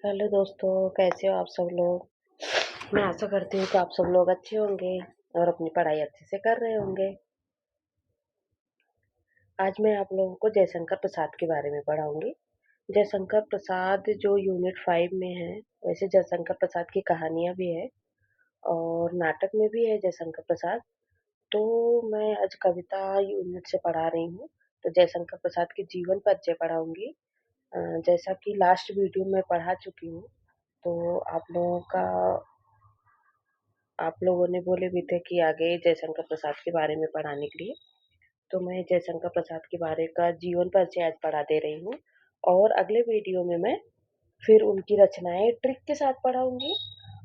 Hello दोस्तों, कैसे हो आप सब लोग। मैं आशा करती हूँ कि आप सब लोग अच्छे होंगे और अपनी पढ़ाई अच्छे से कर रहे होंगे। आज मैं आप लोगों को जयशंकर प्रसाद के बारे में पढ़ाऊंगी। जयशंकर प्रसाद जो यूनिट 5 में है, वैसे जयशंकर प्रसाद की कहानियाँ भी है और नाटक में भी है जयशंकर प्रसाद। तो मैं आज कविता यूनिट से पढ़ा रही हूँ। तो जयशंकर प्रसाद के जीवन परिचय पढ़ाऊंगी। जैसा कि लास्ट वीडियो में पढ़ा चुकी हूँ। तो आप लोगों ने बोले भी थे कि आगे जयशंकर प्रसाद के बारे में पढ़ाने के लिए। तो मैं जयशंकर प्रसाद के बारे का जीवन परिचय आज पढ़ा दे रही हूँ। और अगले वीडियो में मैं फिर उनकी रचनाएं ट्रिक के साथ पढ़ाऊंगी।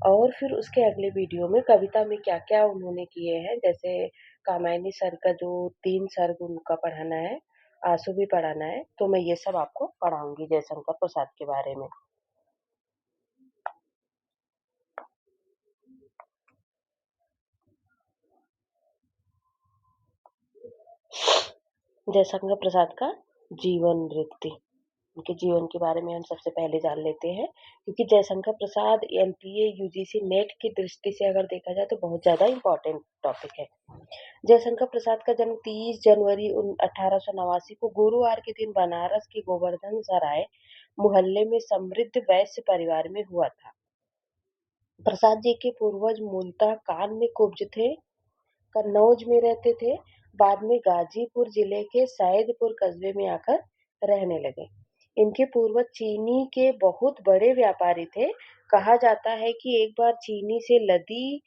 और फिर उसके अगले वीडियो में कविता में क्या क्या उन्होंने किए हैं, जैसे कामायनी सर का जो 3 सर्ग उनका पढ़ाना है, आंसू भी पढ़ाना है। तो मैं ये सब आपको पढ़ाऊंगी जयशंकर प्रसाद के बारे में। जयशंकर प्रसाद का जीवन वृत्ति, उनके जीवन के बारे में हम सबसे पहले जान लेते हैं। क्योंकि Jaishankar Prasad NTA UGC net की दृष्टि से अगर देखा जाए तो बहुत ज़्यादा इम्पोर्टेंट टॉपिक है। जयशंकर प्रसाद का जन्म 30 जनवरी 1889 को गुरुवार के दिन बनारस के गोवर्धन सराय मोहल्ले में समृद्ध वैश्य परिवार में हुआ था। प्रसाद जी के पूर्वज मूलतः कान में कुब्ज थे, कन्नौज में रहते थे। बाद में गाजीपुर जिले के सैदपुर कस्बे में आकर रहने लगे। इनके पूर्वज चीनी के बहुत बड़े व्यापारी थे। कहा जाता है कि एक बार चीनी से लदी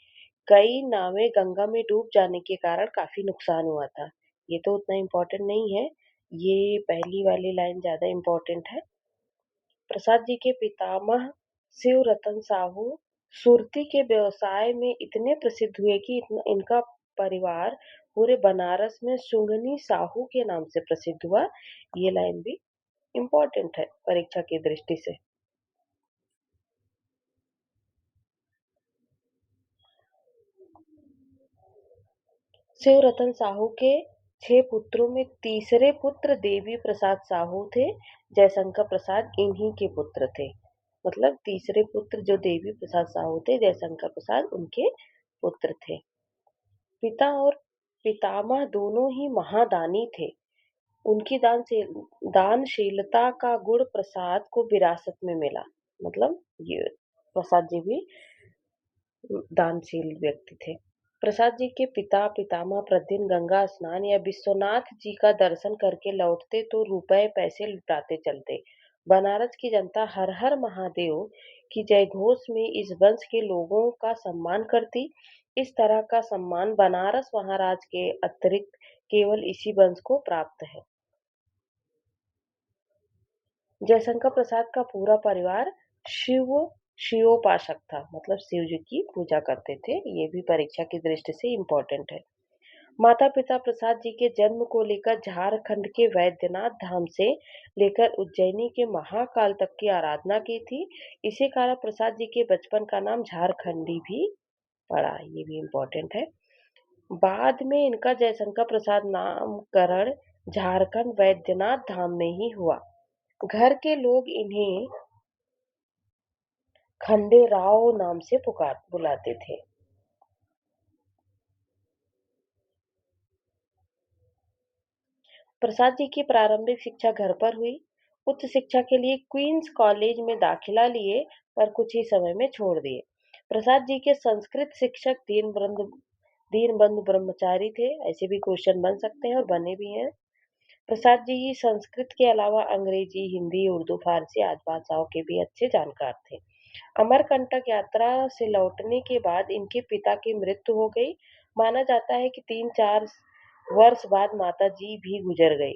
कई नावें गंगा में डूब जाने के कारण काफी नुकसान हुआ था। ये तो उतना इम्पोर्टेंट नहीं है, ये पहली वाली लाइन ज्यादा इम्पोर्टेंट है। प्रसाद जी के पितामह शिव रतन साहू सुरती के व्यवसाय में इतने प्रसिद्ध हुए कि इनका परिवार पूरे बनारस में सुंगनी साहू के नाम से प्रसिद्ध हुआ। ये लाइन भी इम्पोर्टेंट है परीक्षा की दृष्टि से। शिव रतन साहू के 6 पुत्रों में तीसरे पुत्र देवी प्रसाद साहू थे। जयशंकर प्रसाद इन्हीं के पुत्र थे। मतलब तीसरे पुत्र जो देवी प्रसाद साहू थे, जयशंकर प्रसाद उनके पुत्र थे। पिता और पितामह दोनों ही महादानी थे। उनकी दानशीलता का गुण प्रसाद को विरासत में मिला। मतलब ये प्रसाद जी भी दानशील व्यक्ति थे। प्रसाद जी के पिता पितामह प्रतिदिन गंगा स्नान या विश्वनाथ जी का दर्शन करके लौटते तो रुपए पैसे लुटाते चलते। बनारस की जनता हर हर महादेव की जयघोष में इस वंश के लोगों का सम्मान करती। इस तरह का सम्मान बनारस महाराज के अतिरिक्त केवल इसी वंश को प्राप्त है। जयशंकर प्रसाद का पूरा परिवार शिव शिवोपासक था, मतलब शिव जी की पूजा करते थे। ये भी परीक्षा की दृष्टि से इम्पोर्टेंट है। माता पिता प्रसाद जी के जन्म को लेकर झारखंड के वैद्यनाथ धाम से लेकर उज्जैनी के महाकाल तक की आराधना की थी। इसी कारण प्रसाद जी के बचपन का नाम झारखंडी भी पड़ा। ये भी इम्पोर्टेंट है। बाद में इनका जयशंकर प्रसाद नामकरण झारखंड वैद्यनाथ धाम में ही हुआ। घर के लोग इन्हें खंडेराव नाम से पुकार बुलाते थे। प्रसाद जी की प्रारंभिक शिक्षा घर पर हुई। उच्च शिक्षा के लिए क्वींस कॉलेज में दाखिला लिए, पर कुछ ही समय में छोड़ दिए। प्रसाद जी के संस्कृत शिक्षक दीनबंधु ब्रह्मचारी थे। ऐसे भी क्वेश्चन बन सकते हैं और बने भी हैं। प्रसाद जी संस्कृत के अलावा अंग्रेजी, हिंदी, उर्दू, फारसी आदि भाषाओं के भी अच्छे जानकार थे। अमरकंटक यात्रा से लौटने के बाद इनके पिता की मृत्यु हो गई। माना जाता है कि 3-4 वर्ष बाद माता जी भी गुजर गई।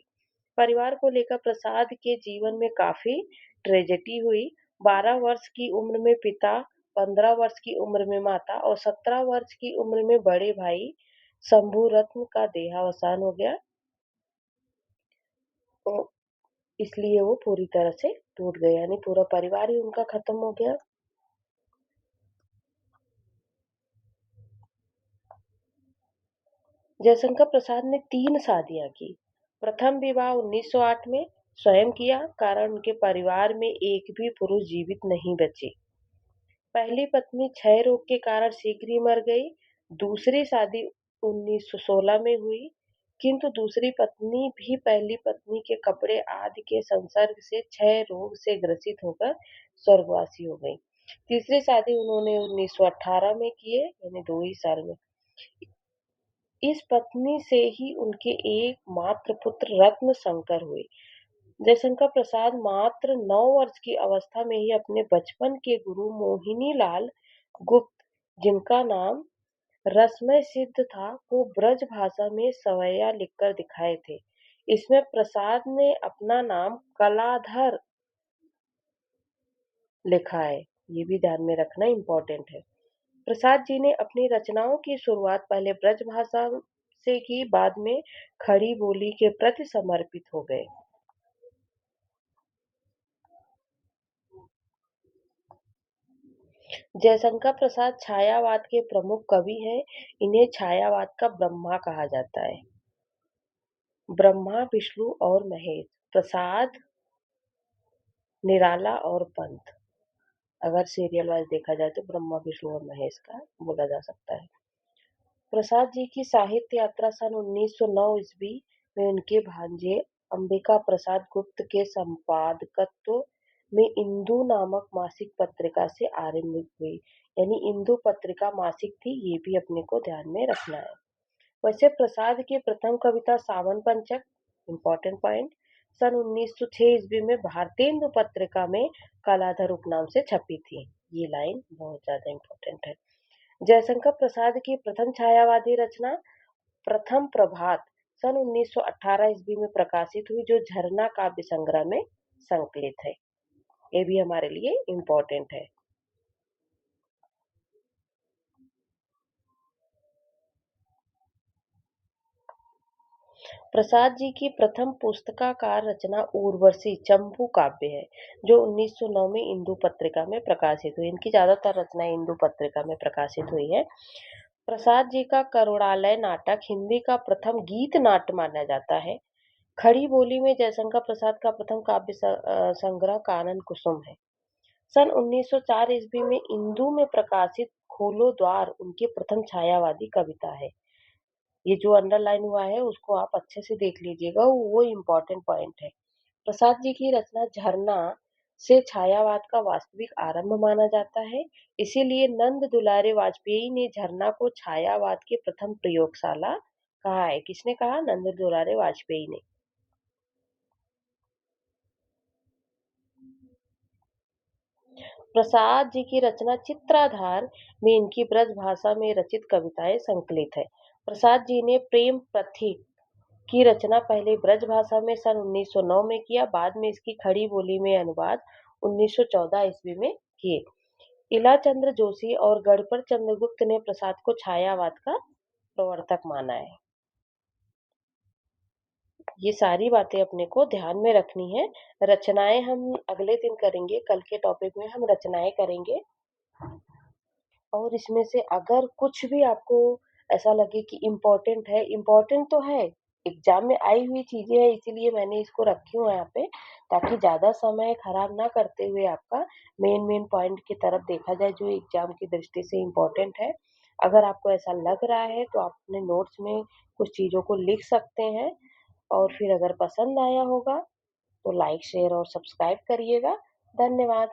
परिवार को लेकर प्रसाद के जीवन में काफी ट्रेजेडी हुई। 12 वर्ष की उम्र में पिता, 15 वर्ष की उम्र में माता और 17 वर्ष की उम्र में बड़े भाई शंभू रत्न का देहावसान हो गया। तो इसलिए वो पूरी तरह से टूट गए, यानी पूरा परिवार ही उनका खत्म हो गया। जयशंकर प्रसाद ने 3 शादियां की। प्रथम विवाह 1908 में स्वयं किया, कारण उनके परिवार में एक भी पुरुष जीवित नहीं बचे। पहली पत्नी क्षय रोग के कारण शीघ्र ही मर गई। दूसरी शादी 1916 में हुई, किंतु दूसरी पत्नी भी पहली पत्नी के कपड़े आदि के संसर्ग से क्षय रोग से ग्रसित होकर स्वर्गवासी हो गई। तीसरी शादी उन्होंने 1918 में किए, यानी 2 ही साल में। इस पत्नी से ही उनके एकमात्र पुत्र रत्न शंकर हुए। जयशंकर प्रसाद मात्र 9 वर्ष की अवस्था में ही अपने बचपन के गुरु मोहिनी लाल गुप्त, जिनका नाम रसमय सिद्ध था, को ब्रज भाषा में सवैया लिखकर दिखाए थे। इसमें प्रसाद ने अपना नाम कलाधर लिखा है, ये भी ध्यान में रखना इम्पोर्टेंट है। प्रसाद जी ने अपनी रचनाओं की शुरुआत पहले ब्रज भाषा से की, बाद में खड़ी बोली के प्रति समर्पित हो गए। जयशंकर प्रसाद छायावाद के प्रमुख कवि हैं। इन्हें छायावाद का ब्रह्मा कहा जाता है। ब्रह्मा, विष्णु और महेश, प्रसाद, निराला और पंत। अगर सीरियल वाइज देखा जाए तो ब्रह्मा, विष्णु और महेश का बोला जा सकता है। प्रसाद जी की साहित्य यात्रा सन 1909 ईस्वी में उनके भांजे अंबिका प्रसाद गुप्त के संपादकत्व में इंदु नामक मासिक पत्रिका से आरंभ हुई। यानी इंदु पत्रिका मासिक थी, ये भी अपने को ध्यान में रखना है। वैसे प्रसाद की प्रथम कविता सावन पंचक, इम्पोर्टेंट पॉइंट, सन 1906 ईस्वी में भारतेंदु पत्रिका में कलाधर उपनाम से छपी थी। ये लाइन बहुत ज्यादा इम्पोर्टेंट है। जयशंकर प्रसाद की प्रथम छायावादी रचना प्रथम प्रभात सन 1918 ईस्वी में प्रकाशित हुई, जो झरना काव्य संग्रह में संकलित है। ये भी हमारे लिए इम्पोर्टेंट है। प्रसाद जी की प्रथम पुस्तकाकार रचना उर्वशी चंपू काव्य है, जो 1909 में इंदु पत्रिका में प्रकाशित हुई। इनकी ज्यादातर रचनाएं इंदु पत्रिका में प्रकाशित हुई है। प्रसाद जी का करुणालय नाटक हिंदी का प्रथम गीत नाट्य माना जाता है। खड़ी बोली में जयशंकर प्रसाद का प्रथम काव्य संग्रह कानन कुसुम है। सन 1904 ईस्वी में इंदु में प्रकाशित खोलो द्वार उनकी प्रथम छायावादी कविता है। ये जो अंडरलाइन हुआ है उसको आप अच्छे से देख लीजिएगा, वो इम्पोर्टेंट पॉइंट है। प्रसाद जी की रचना झरना से छायावाद का वास्तविक आरंभ माना जाता है। इसीलिए नंद दुलारे वाजपेयी ने झरना को छायावाद की प्रथम प्रयोगशाला कहा है। किसने कहा? नंद दुलारे वाजपेयी ने। प्रसाद जी की रचना चित्राधार में इनकी ब्रज भाषा में रचित कविताएं संकलित है। प्रसाद जी ने प्रेम प्रतीक की रचना पहले ब्रज भाषा में सन 1909 में किया, बाद में इसकी खड़ी बोली में अनुवाद 1914 ईस्वी में किए। इलाचंद्र जोशी और गढ़पर चंद्रगुप्त ने प्रसाद को छायावाद का प्रवर्तक माना है। ये सारी बातें अपने को ध्यान में रखनी है। रचनाएं हम अगले दिन करेंगे, कल के टॉपिक में हम रचनाएं करेंगे। और इसमें से अगर कुछ भी आपको ऐसा लगे कि इम्पोर्टेंट है, इम्पोर्टेंट तो है, एग्जाम में आई हुई चीजें हैं, इसीलिए मैंने इसको रखी हूँ यहाँ पे, ताकि ज्यादा समय खराब ना करते हुए आपका मेन मेन पॉइंट की तरफ देखा जाए जो एग्जाम की दृष्टि से इम्पोर्टेंट है। अगर आपको ऐसा लग रहा है तो आप अपने नोट्स में कुछ चीजों को लिख सकते हैं। और फिर अगर पसंद आया होगा तो लाइक शेयर और सब्सक्राइब करिएगा। धन्यवाद।